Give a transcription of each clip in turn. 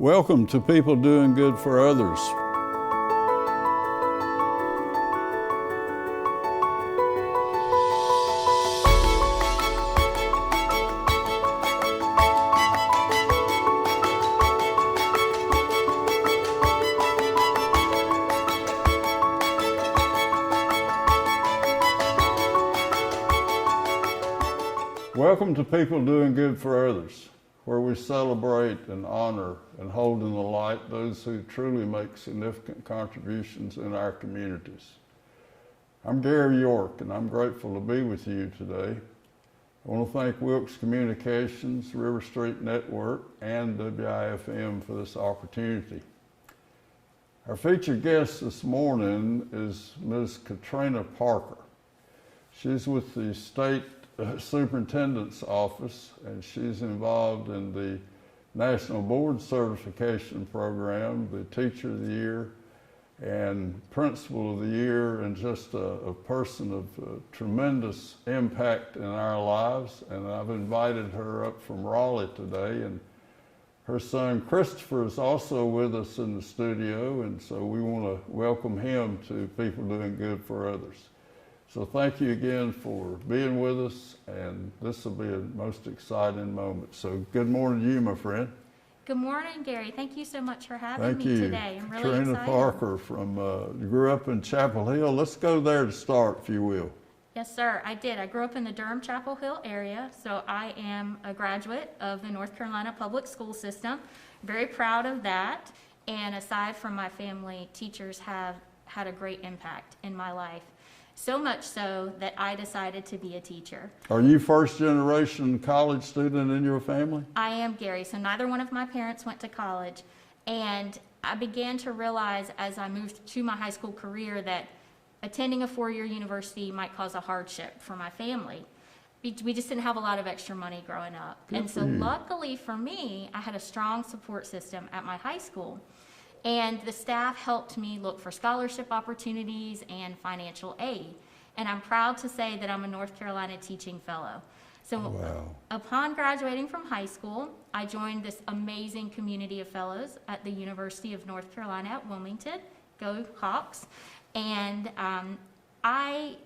Welcome to People Doing Good for Others. Welcome to People Doing Good for Others, where we celebrate and honor and hold in the light those who truly make significant contributions in our communities. I'm Gary York, and I'm grateful to be with you today. I want to thank Wilkes Communications, River Street Network, and WIFM for this opportunity. Our featured guest this morning is Ms. Catrina Parker. She's with the State Superintendent's Office, and she's involved in the National Board Certification Program, the Teacher of the Year, and Principal of the Year, and just a person of tremendous impact in our lives. And I've invited her up from Raleigh today, and her son Christopher is also with us in the studio, and so we want to welcome him to People Doing Good for Others. So thank you again for being with us, and this will be a most exciting moment. So good morning to you, my friend. Good morning, Gary. Thank you so much for having me today. I'm really Catrina excited. Parker grew up in Chapel Hill. Let's go there to start, if you will. Yes, sir, I did. I grew up in the Durham Chapel Hill area, so I am a graduate of the North Carolina public school system. Very proud of that. And aside from my family, teachers have had a great impact in my life. So much so that I decided to be a teacher. Are you first generation college student in your family? I am, Gary. So neither one of my parents went to college. And I began to realize as I moved to my high school career that attending a four-year university might cause a hardship for my family. We just didn't have a lot of extra money growing up. Good and so for you. luckily for me, I had a strong support system at my high school. And the staff helped me look for scholarship opportunities and financial aid. And I'm proud to say that I'm a North Carolina Teaching Fellow. So Wow. upon graduating from high school, I joined this amazing community of fellows at the University of North Carolina at Wilmington. Go Hawks. And I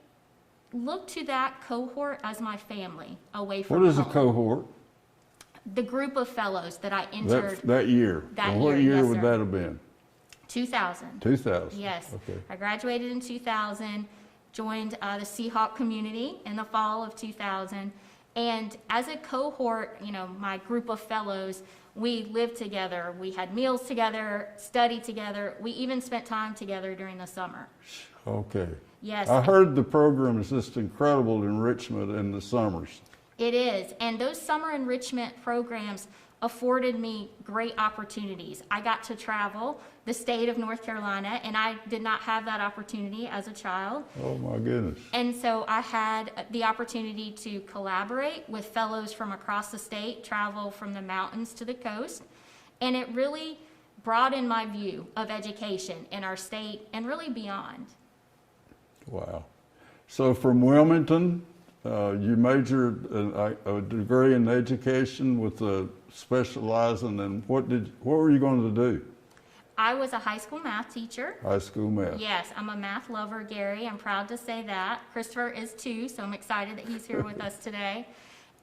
look to that cohort as my family away from What is a home. cohort? The group of fellows that I entered. That year? That Well, what year, year yes, would sir. that have been? 2000. 2000? Yes. Okay. I graduated in 2000, joined the Seahawk community in the fall of 2000. And as a cohort, my group of fellows, we lived together. We had meals together, studied together. We even spent time together during the summer. Okay. Yes. I heard the program is just incredible enrichment in the summers. It is, and those summer enrichment programs afforded me great opportunities. I got to travel the state of North Carolina, and I did not have that opportunity as a child. Oh my goodness. And so I had the opportunity to collaborate with fellows from across the state, travel from the mountains to the coast, and it really broadened my view of education in our state and really beyond. What So from Wilmington, you majored a degree in education with specializing in what were you going to do? I was a high school math teacher. High school math. Yes, I'm a math lover, Gary. I'm proud to say that. Christopher is too, so I'm excited that he's here with us today.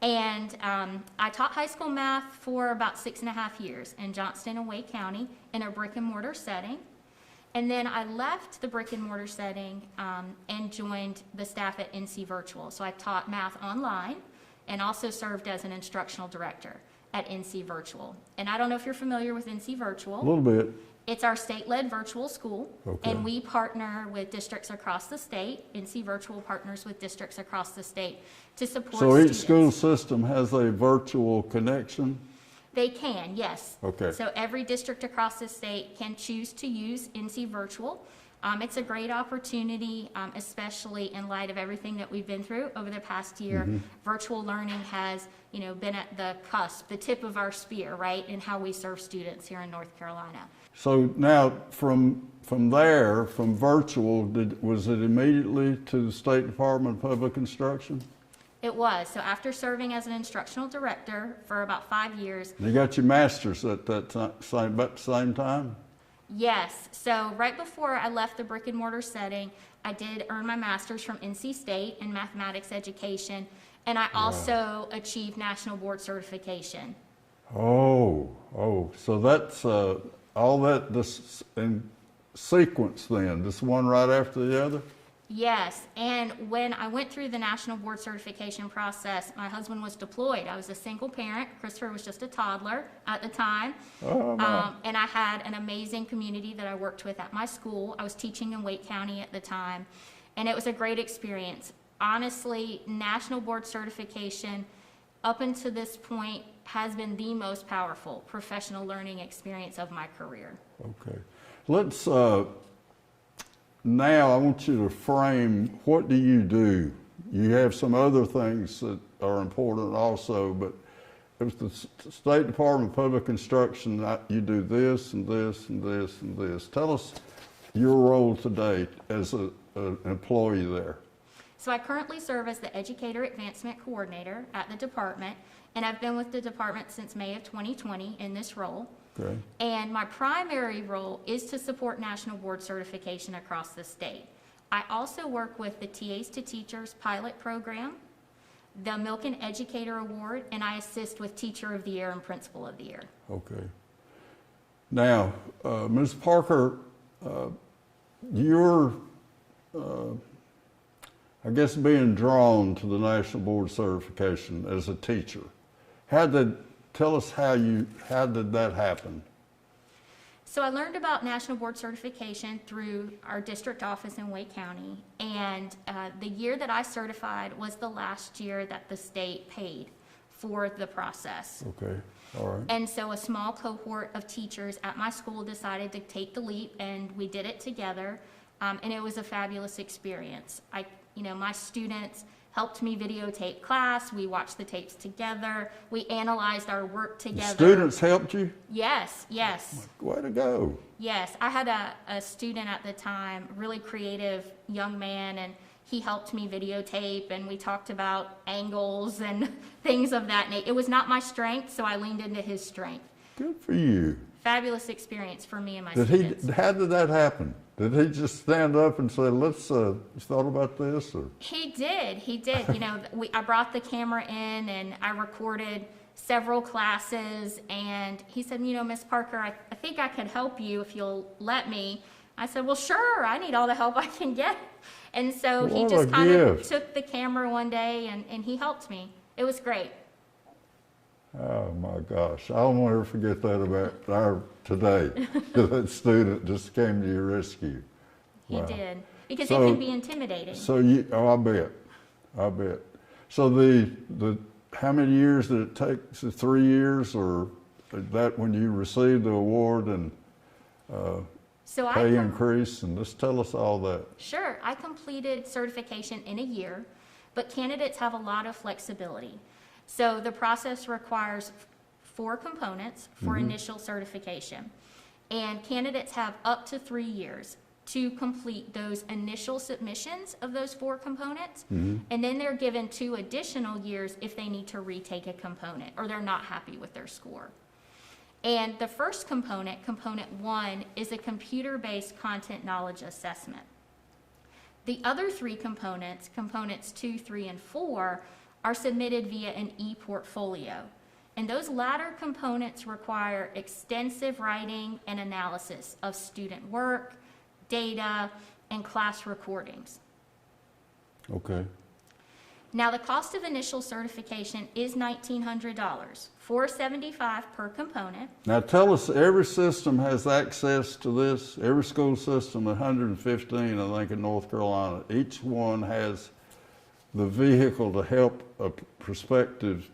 And I taught high school math for about 6.5 years in Johnston and Wake County in a brick and mortar setting. And then I left the brick and mortar setting and joined the staff at NC Virtual. So I taught math online and also served as an instructional director at NC Virtual. And I don't know if you're familiar with NC Virtual. A little bit. It's our state-led virtual school, Okay. and we partner with districts across the state. NC Virtual partners with districts across the state to support So students. each school system has a virtual connection? They can, yes. Okay. So every district across the state can choose to use NC Virtual. It's a great opportunity, especially in light of everything that we've been through over the past year. Mm-hmm. Virtual learning has, been at the cusp, the tip of our spear, right, in how we serve students here in North Carolina. So now from there, from virtual, was it immediately to the State Department of Public Instruction? It was. So after serving as an instructional director for about 5 years. You got your master's at that about the same time? Yes. So right before I left the brick and mortar setting, I did earn my master's from NC State in mathematics education, and I also achieved national board certification. So that's all that this in sequence then, this one right after the other? Yes, and when I went through the national board certification process, my husband was deployed. I was a single parent. Christopher was just a toddler at the time. And I had an amazing community that I worked with at my school. I was teaching in Wake County at the time, and it was a great experience. Honestly, national board certification up until this point has been the most powerful professional learning experience of my career. Okay. Let's now I want you to frame, what do? You have some other things that are important also, but it was the State Department of Public Instruction, you do this and this and this and this. Tell us your role today as an employee there. So I currently serve as the Educator Advancement Coordinator at the department, and I've been with the department since May of 2020 in this role. Okay. And my primary role is to support national board certification across the state. I also work with the TAs to Teachers pilot program, the Milken Educator Award, and I assist with Teacher of the Year and Principal of the Year. Okay. Now, Ms. Parker, you're, I guess, being drawn to the national board certification as a teacher. Tell us how did that happen? So I learned about national board certification through our district office in Wake County, and the year that I certified was the last year that the state paid for the process. Okay, all right. And so a small cohort of teachers at my school decided to take the leap, and we did it together, and it was a fabulous experience. My students helped me videotape class. We watched the tapes together. We analyzed our work together. The students helped you? Yes, yes. Way to go. Yes, I had a student at the time, really creative young man, and he helped me videotape, and we talked about angles and things of that nature. It was not my strength, so I leaned into his strength. Good for you. Fabulous experience for me and my students. How did that happen? Did he just stand up and say, let's, you thought about this? Or? He did. I brought the camera in and I recorded several classes, and he said, Miss Parker, I think I could help you if you'll let me. I said, well, sure, I need all the help I can get. And so he just kind of took the camera one day and he helped me. It was great. Oh my gosh, I'll never forget that about today. That student just came to your rescue. He did, because it can be intimidating. So I bet. So the how many years did it take? So 3 years, or that when you received the award and pay increase, and just tell us all that. Sure, I completed certification in a year, but candidates have a lot of flexibility. So the process requires 4 components for initial certification, and candidates have up to 3 years to complete those initial submissions of those 4 components, and then they're given 2 additional years if they need to retake a component or they're not happy with their score. And the first component, component 1, is a computer-based content knowledge assessment. The other 3 components, components 2, 3, and 4, are submitted via an e-portfolio. And those latter components require extensive writing and analysis of student work, data, and class recordings. Okay. Now, the cost of initial certification is $1,900, $475 per component. Now tell us, every system has access to this? Every school system, 115, I think, in North Carolina, each one has the vehicle to help a prospective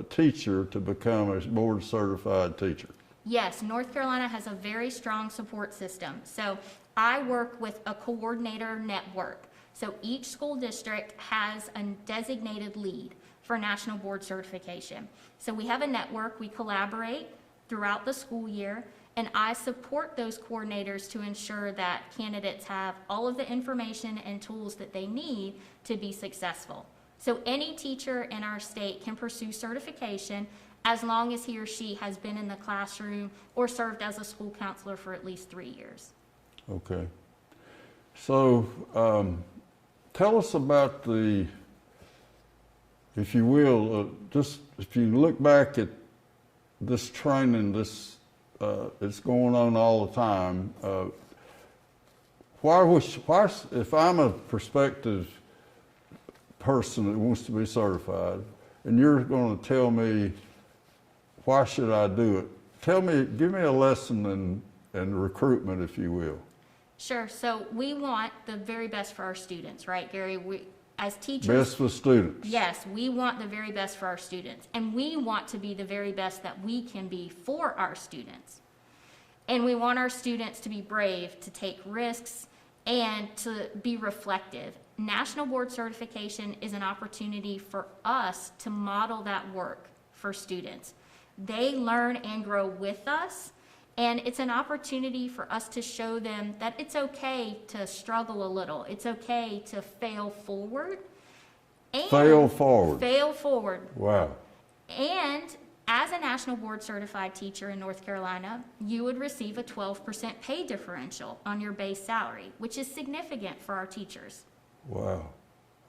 teacher to become a board certified teacher. Yes, North Carolina has a very strong support system. So I work with a coordinator network. So each school district has a designated lead for national board certification. So we have a network, we collaborate throughout the school year, and I support those coordinators to ensure that candidates have all of the information and tools that they need to be successful. So any teacher in our state can pursue certification as long as he or she has been in the classroom or served as a school counselor for at least 3 years. Okay. So tell us about the, if you will, just if you look back at this training, it's going on all the time. Why, if I'm a prospective person that wants to be certified, and you're going to tell me, why should I do it? Give me a lesson in recruitment, if you will. Sure. So we want the very best for our students, right, Gary? As teachers, Best for students. yes, we want the very best for our students, and we want to be the very best that we can be for our students. And we want our students to be brave, to take risks, and to be reflective. National Board Certification is an opportunity for us to model that work for students. They learn and grow with us, and it's an opportunity for us to show them that it's okay to struggle a little. It's okay to fail forward. Fail forward. Fail forward. Wow. And as a National Board Certified teacher in North Carolina, you would receive a 12% pay differential on your base salary, which is significant for our teachers. Wow,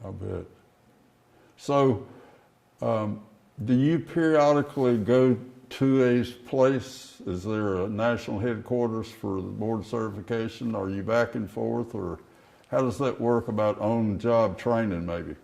I bet. So, do you periodically go to a place? Is there a national headquarters for the board certification? Are you back and forth, or how does that work about on-job training maybe?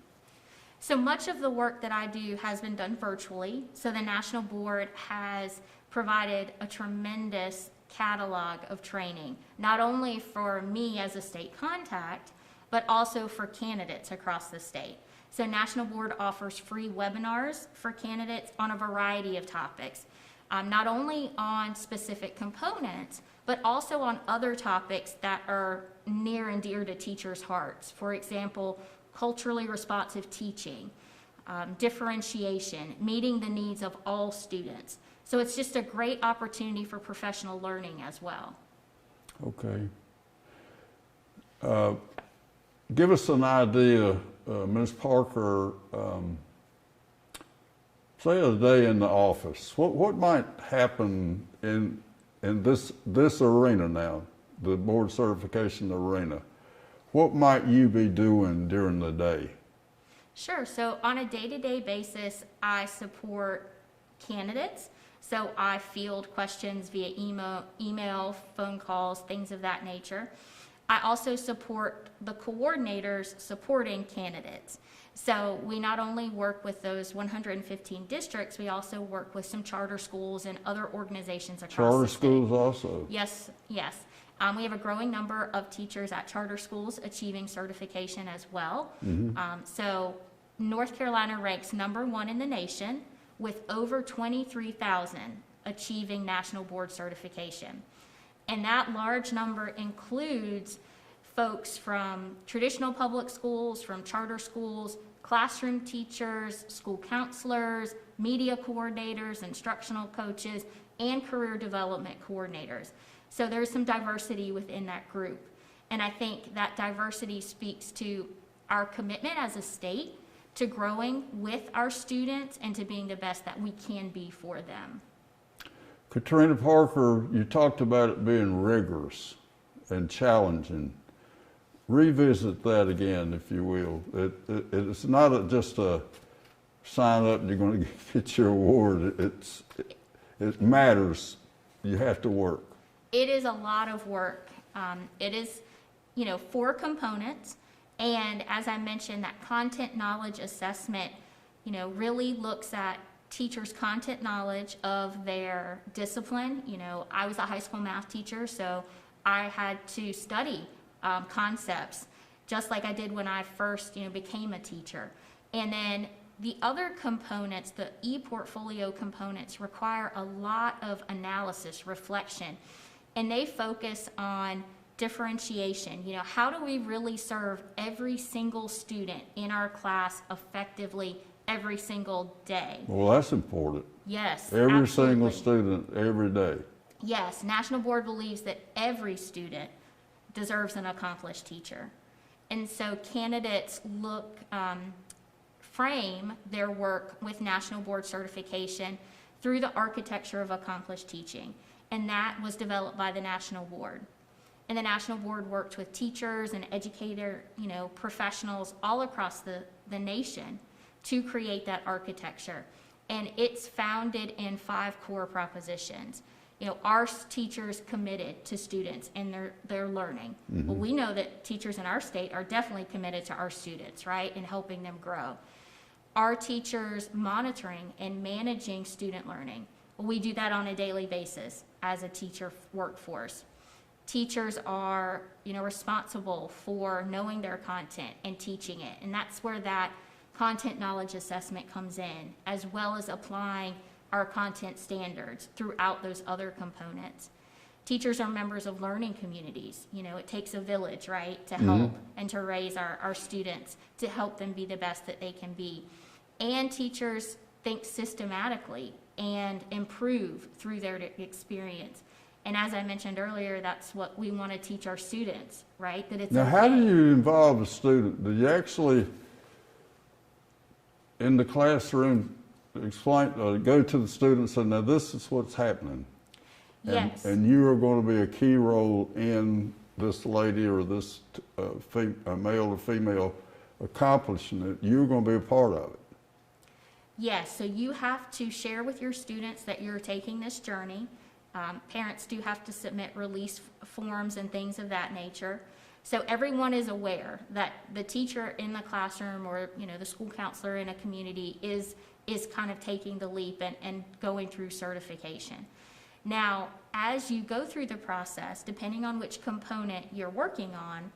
So much of the work that I do has been done virtually. So the National Board has provided a tremendous catalog of training, not only for me as a state contact, but also for candidates across the state. So National Board offers free webinars for candidates on a variety of topics, not only on specific components, but also on other topics that are near and dear to teachers' hearts. For example, culturally responsive teaching, differentiation, meeting the needs of all students. So it's just a great opportunity for professional learning as well. Okay. Give us an idea, Ms. Parker, say a day in the office. What might happen in this arena now, the board certification arena? What might you be doing during the day? Sure. So on a day-to-day basis, I support candidates. So I field questions via email, phone calls, things of that nature. I also support the coordinators supporting candidates. So we not only work with those 115 districts, we also work with some charter schools and other organizations across the state. Charter schools also? Yes, yes. We have a growing number of teachers at charter schools achieving certification as well. So North Carolina ranks #1 in the nation with over 23,000 achieving National Board Certification. And that large number includes folks from traditional public schools, from charter schools, classroom teachers, school counselors, media coordinators, instructional coaches, and career development coordinators. So there's some diversity within that group. And I think that diversity speaks to our commitment as a state to growing with our students and to being the best that we can be for them. Catrina Parker, you talked about it being rigorous and challenging. Revisit that again, if you will. It's not just a sign up and you're going to get your award. It matters. You have to work. It is a lot of work. It is, 4 components. And as I mentioned, that content knowledge assessment, really looks at teachers' content knowledge of their discipline. I was a high school math teacher, so I had to study concepts, just like I did when I first, became a teacher. And then the other components, the e-portfolio components, require a lot of analysis, reflection, and they focus on differentiation. How do we really serve every single student in our class effectively every single day? Well, that's important. Yes, Every absolutely. single student, every day. Yes, National Board believes that every student deserves an accomplished teacher. And so candidates look frame their work with national board certification through the architecture of accomplished teaching. And that was developed by the national board. And the national board worked with teachers and educator, professionals all across the nation to create that architecture. And it's founded in 5 core propositions. Our teachers committed to students and their learning. Mm-hmm. Well, we know that teachers in our state are definitely committed to our students, right, and helping them grow. Our teachers monitoring and managing student learning. Well, we do that on a daily basis as a teacher workforce. Teachers are, responsible for knowing their content and teaching it. And that's where that content knowledge assessment comes in, as well as applying our content standards throughout those other components. Teachers are members of learning communities. It takes a village, right, to help and to raise our students, to help them be the best that they can be. And teachers think systematically and improve through their experience. And as I mentioned earlier, that's what we want to teach our students, right? That it's Now, okay. how do you involve a student? Do you actually, in the classroom, explain, go to the students and say, now this is what's happening? Yes. And you are going to be a key role in this lady or this male or female accomplishing it. You're going to be a part of it. Yes, so you have to share with your students that you're taking this journey. Parents do have to submit release forms and things of that nature. So everyone is aware that the teacher in the classroom or, the school counselor in a community is kind of taking the leap and going through certification. Now, as you go through the process, depending on which component you're working on,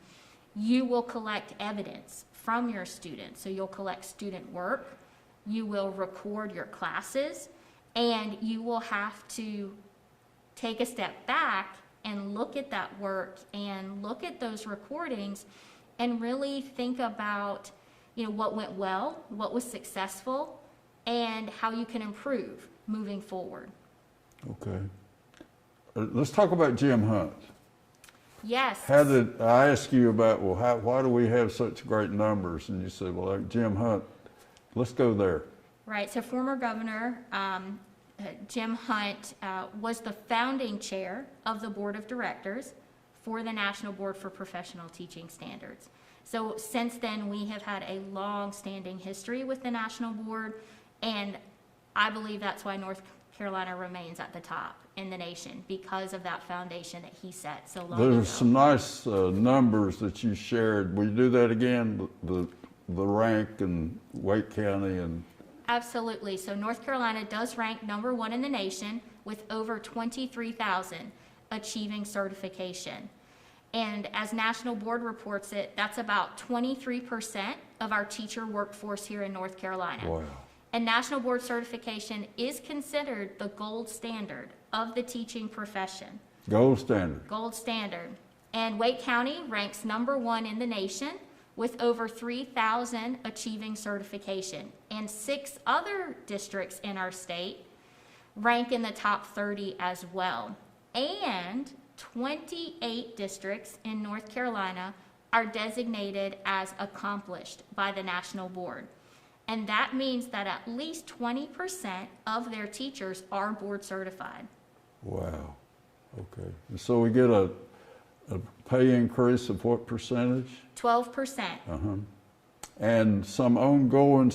you will collect evidence from your students. So you'll collect student work, you will record your classes, and you will have to take a step back and look at that work and look at those recordings and really think about, what went well, what was successful, and how you can improve moving forward. Okay. Let's talk about Jim Hunt. Yes. How did I ask you about, why do we have such great numbers? And you said, well, like Jim Hunt, let's go there. Right. So former governor Jim Hunt was the founding chair of the board of directors for the National Board for Professional Teaching Standards. So since then, we have had a long-standing history with the National Board, and I believe that's why North Carolina remains at the top in the nation, because of that foundation that he set so long ago. There's some nice numbers that you shared. Will you do that again, the rank and Wake County and... Absolutely. So North Carolina does rank number 1 in the nation with over 23,000 achieving certification. And as National Board reports it, that's about 23% of our teacher workforce here in North Carolina. Wow. And National Board certification is considered the gold standard of the teaching profession. Gold standard. Gold standard. And Wake County ranks number 1 in the nation with over 3,000 achieving certification. And 6 other districts in our state rank in the top 30 as well. And 28 districts in North Carolina are designated as accomplished by the National Board. And that means that at least 20% of their teachers are board certified. Wow. Okay. And so we get a pay increase of what percentage? 12%. And some ongoing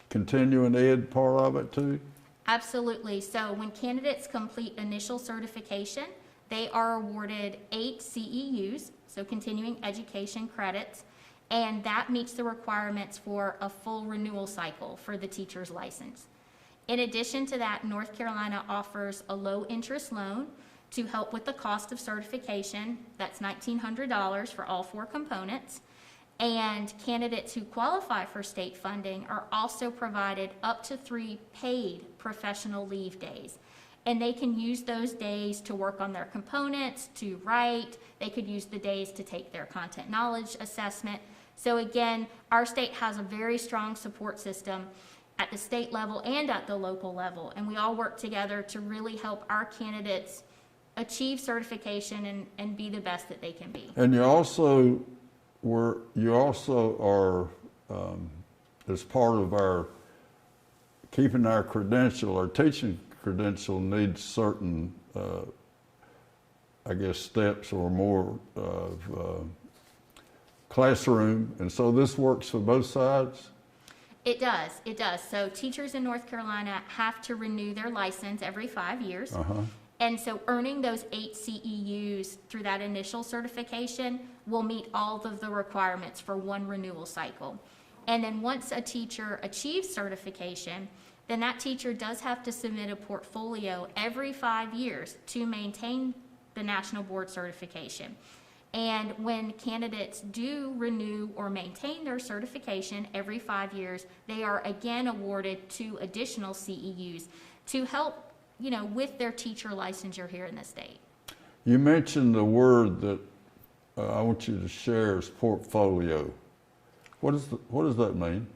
continuing ed part of it too? Absolutely. So when candidates complete initial certification, they are awarded 8 CEUs, so continuing education credits, and that meets the requirements for a full renewal cycle for the teacher's license. In addition to that, North Carolina offers a low-interest loan to help with the cost of certification. That's $1,900 for all 4 components. And candidates who qualify for state funding are also provided up to 3 paid professional leave days. And they can use those days to work on their components, to write. They could use the days to take their content knowledge assessment. So again, our state has a very strong support system at the state level and at the local level. And we all work together to really help our candidates achieve certification and be the best that they can be. And you also are as part of our keeping our credential, our teaching credential needs certain, I guess, steps or more of classroom. And so this works for both sides? It does, it does. So teachers in North Carolina have to renew their license every 5 years. And so earning those 8 CEUs through that initial certification will meet all of the requirements for one renewal cycle. And then once a teacher achieves certification, then that teacher does have to submit a portfolio every 5 years to maintain the national board certification. And when candidates do renew or maintain their certification every 5 years, they are again awarded 2 additional CEUs to help, with their teacher licensure here in the state. You mentioned the word that I want you to share is portfolio. What does that mean?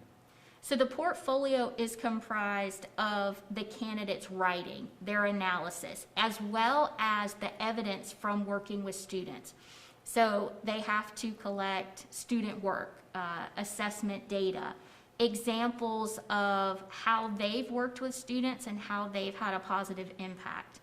So the portfolio is comprised of the candidate's writing, their analysis, as well as the evidence from working with students. So they have to collect student work, assessment data, examples of how they've worked with students and how they've had a positive impact.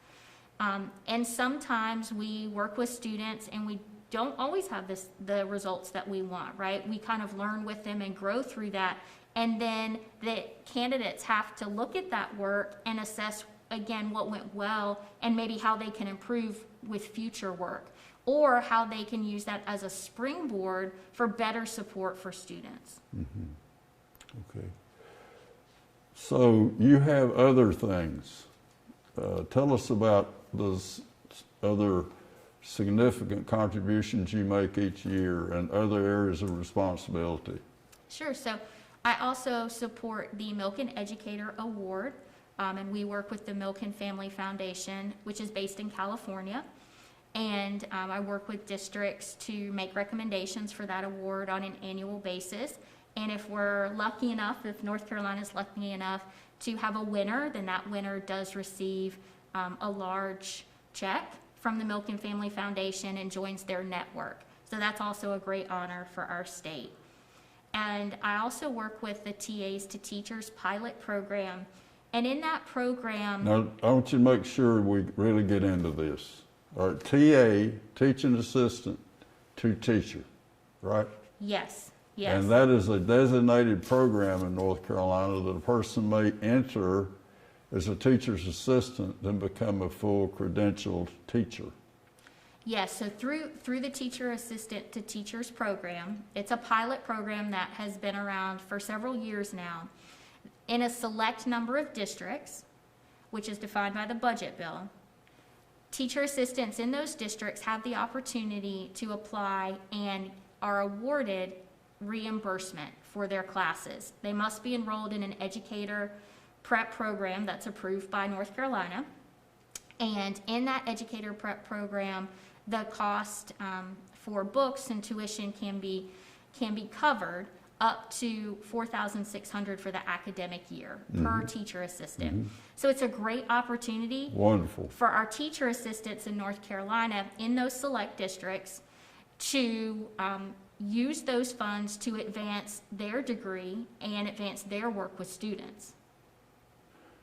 And sometimes we work with students and we don't always have the results that we want, right? We kind of learn with them and grow through that. And then the candidates have to look at that work and assess, again, what went well and maybe how they can improve with future work, or how they can use that as a springboard for better support for students. Okay. So you have other things. Tell us about those other significant contributions you make each year and other areas of responsibility. Sure. So I also support the Milken Educator Award, and we work with the Milken Family Foundation, which is based in California. And I work with districts to make recommendations for that award on an annual basis. And if we're lucky enough, if North Carolina is lucky enough to have a winner, then that winner does receive a large check from the Milken Family Foundation and joins their network. So that's also a great honor for our state. And I also work with the TAs to Teachers pilot program. And in that program... Now, I want you to make sure we really get into this. All right, TA, teaching assistant to teacher, right? Yes, yes. And that is a designated program in North Carolina that a person may enter as a teacher's assistant, then become a full credentialed teacher. Yes, so through the Teacher Assistant to Teachers program, it's a pilot program that has been around for several years now in a select number of districts, which is defined by the budget bill. Teacher assistants in those districts have the opportunity to apply and are awarded reimbursement for their classes. They must be enrolled in an Educator prep program that's approved by North Carolina. And in that Educator prep program, the cost for books and tuition can be covered up to $4,600 for the academic year per teacher assistant. So it's a great opportunity for our teacher assistants in North Carolina in those select districts to use those funds to advance their degree and advance their work with students.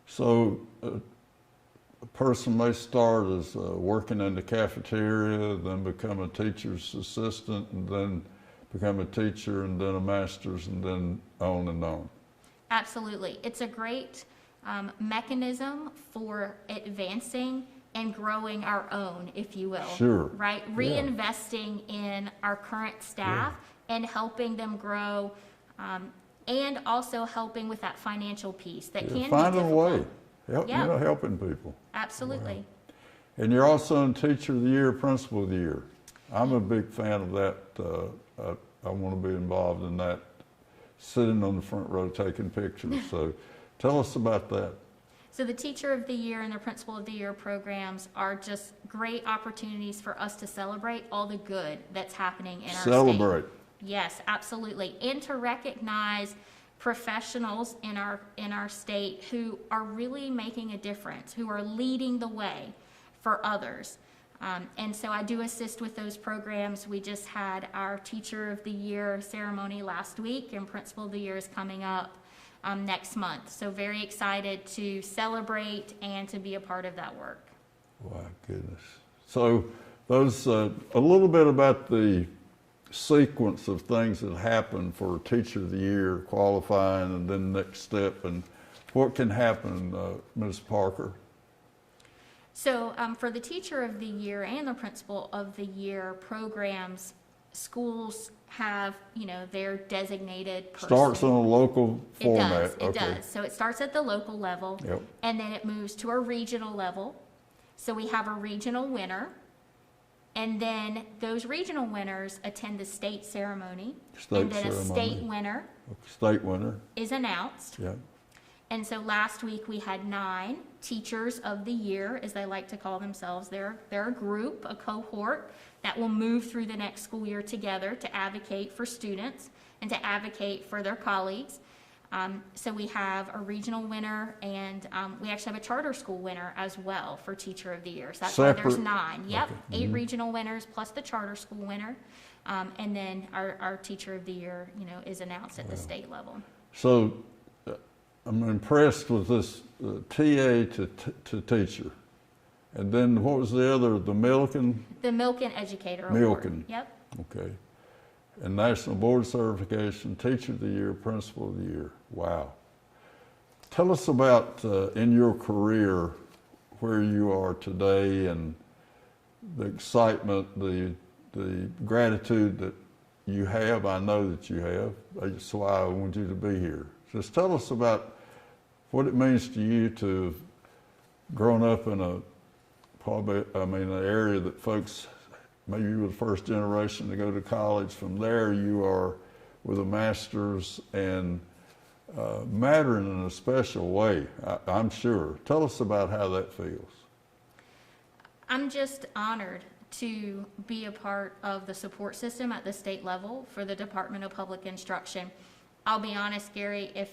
So a person may start as working in the cafeteria, then become a teacher's assistant, and then become a teacher, and then a master's, and then on and on. Absolutely. It's a great mechanism for advancing and growing our own, if you will. Sure. Right? Reinvesting in our current staff and helping them grow, and also helping with that financial piece that can be difficult. Finding a way. Helping people. Absolutely. Wow. And you're also in Teacher of the Year, Principal of the Year. I'm a big fan of that. I want to be involved in that, sitting on the front row taking pictures. So tell us about that. So the Teacher of the Year and the Principal of the Year programs are just great opportunities for us to celebrate all the good that's happening in our state. Celebrate. Yes, absolutely. And to recognize professionals in our state who are really making a difference, who are leading the way for others. And so I do assist with those programs. We just had our Teacher of the Year ceremony last week, and Principal of the Year is coming up next month. So very excited to celebrate and to be a part of that work. My goodness. So those, a little bit about the sequence of things that happen for Teacher of the Year, qualifying, and then next step, and what can happen, Ms. Parker? So for the Teacher of the Year and the Principal of the Year programs, schools have, their designated person. Starts on a local format. It does. So it starts at the local level, Yep. and then it moves to a regional level. So we have a regional winner, and then those regional winners attend the state ceremony. And then a state winner is announced. Yeah. And so last week we had 9 Teachers of the Year, as they like to call themselves. They're a group, a cohort that will move through the next school year together to advocate for students and to advocate for their colleagues. So we have a regional winner, and we actually have a charter school winner as well for Teacher of the Year. So that's why there's 9. Yep, okay. 8 regional winners plus the charter school winner. And then our Teacher of the Year, is announced at the state level. So I'm impressed with this TA to teacher. And then what was the other, the Milken? The Milken Educator Award. Milken. Yep. Okay. And National Board Certification, Teacher of the Year, Principal of the Year. Wow. Tell us about, in your career, where you are today and the excitement, the gratitude that you have. I know that you have. That's why I want you to be here. Just tell us about what it means to you to have grown up in an area that folks, maybe you were the first generation to go to college. From there, you are with a master's and mattering in a special way, I'm sure. Tell us about how that feels. I'm just honored to be a part of the support system at the state level for the Department of Public Instruction. I'll be honest, Gary, if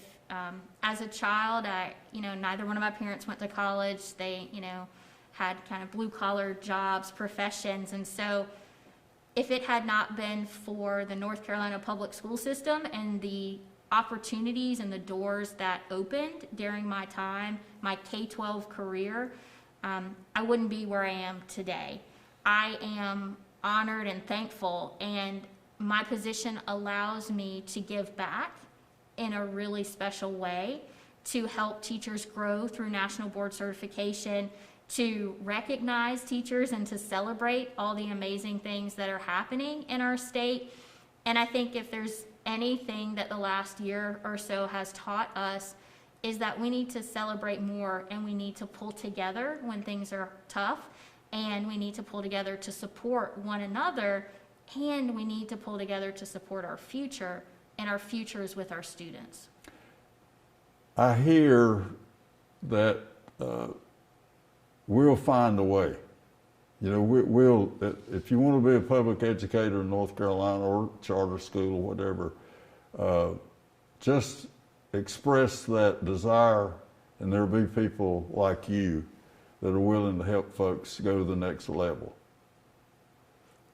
as a child, neither one of my parents went to college. They, had kind of blue-collar jobs, professions, and so if it had not been for the North Carolina public school system and the opportunities and the doors that opened during my time, my K-12 career, I wouldn't be where I am today. I am honored and thankful, and my position allows me to give back in a really special way to help teachers grow through national board certification, to recognize teachers and to celebrate all the amazing things that are happening in our state. And I think if there's anything that the last year or so has taught us, is that we need to celebrate more, and we need to pull together when things are tough, and we need to pull together to support one another, and we need to pull together to support our future, and our future is with our students. I hear that we'll find a way. We'll, if you want to be a public educator in North Carolina or charter school or whatever, just express that desire, and there'll be people like you that are willing to help folks go to the next level.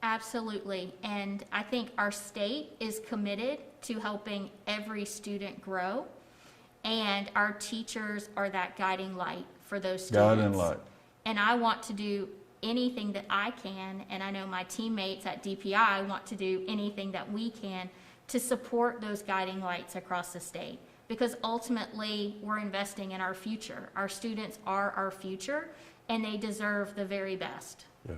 Absolutely, and I think our state is committed to helping every student grow, and our teachers are that guiding light for those students. Guiding light. And I want to do anything that I can, and I know my teammates at DPI want to do anything that we can to support those guiding lights across the state, because ultimately we're investing in our future. Our students are our future, and they deserve the very best. Yeah.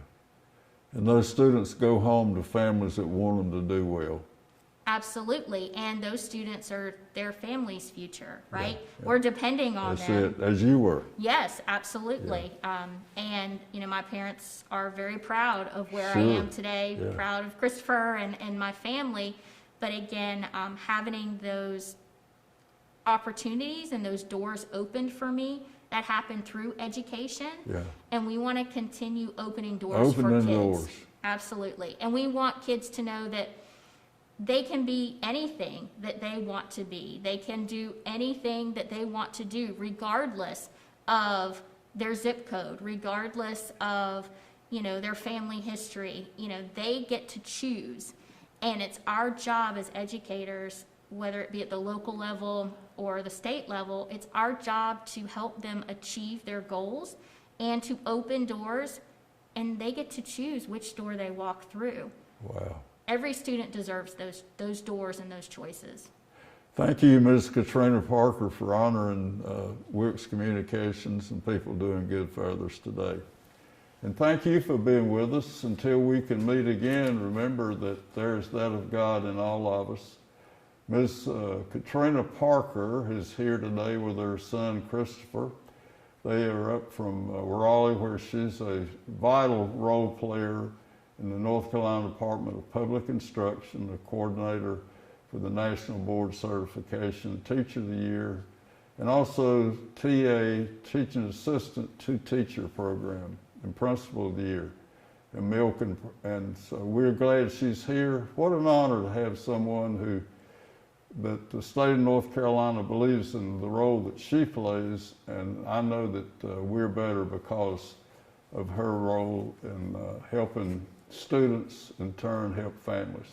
And those students go home to families that want them to do well. Absolutely, and those students are their family's future, right? Yeah. We're depending on them. That's it, as you were. Yes, absolutely. Yeah. And my parents are very proud of where Sure. I am today, yeah. Proud of Christopher and my family. But again, having those opportunities and those doors opened for me, that happened through education. Yeah. And we want to continue opening doors for kids. Doors. Absolutely. And we want kids to know that they can be anything that they want to be. They can do anything that they want to do, regardless of their zip code, regardless of their family history. They get to choose. And it's our job as educators, whether it be at the local level or the state level, it's our job to help them achieve their goals and to open doors, and they get to choose which door they walk through. Wow. Every student deserves those doors and those choices. Thank you, Ms. Catrina Parker, for honoring Wilkes Communications and People Doing Good for Others today. And thank you for being with us. Until we can meet again, remember that there is that of God in all of us. Ms. Catrina Parker is here today with her son, Christopher. They are up from Raleigh, where she's a vital role player in the North Carolina Department of Public Instruction, the coordinator for the National Board Certification, Teacher of the Year, and also TA, Teaching Assistant to Teacher Program, and Principal of the Year in Milken. And so we're glad she's here. What an honor to have someone that the state of North Carolina believes in the role that she plays, and I know that we're better because of her role in helping students, in turn help families.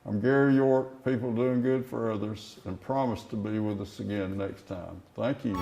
I'm Gary York, People Doing Good for Others, and promise to be with us again next time. Thank you.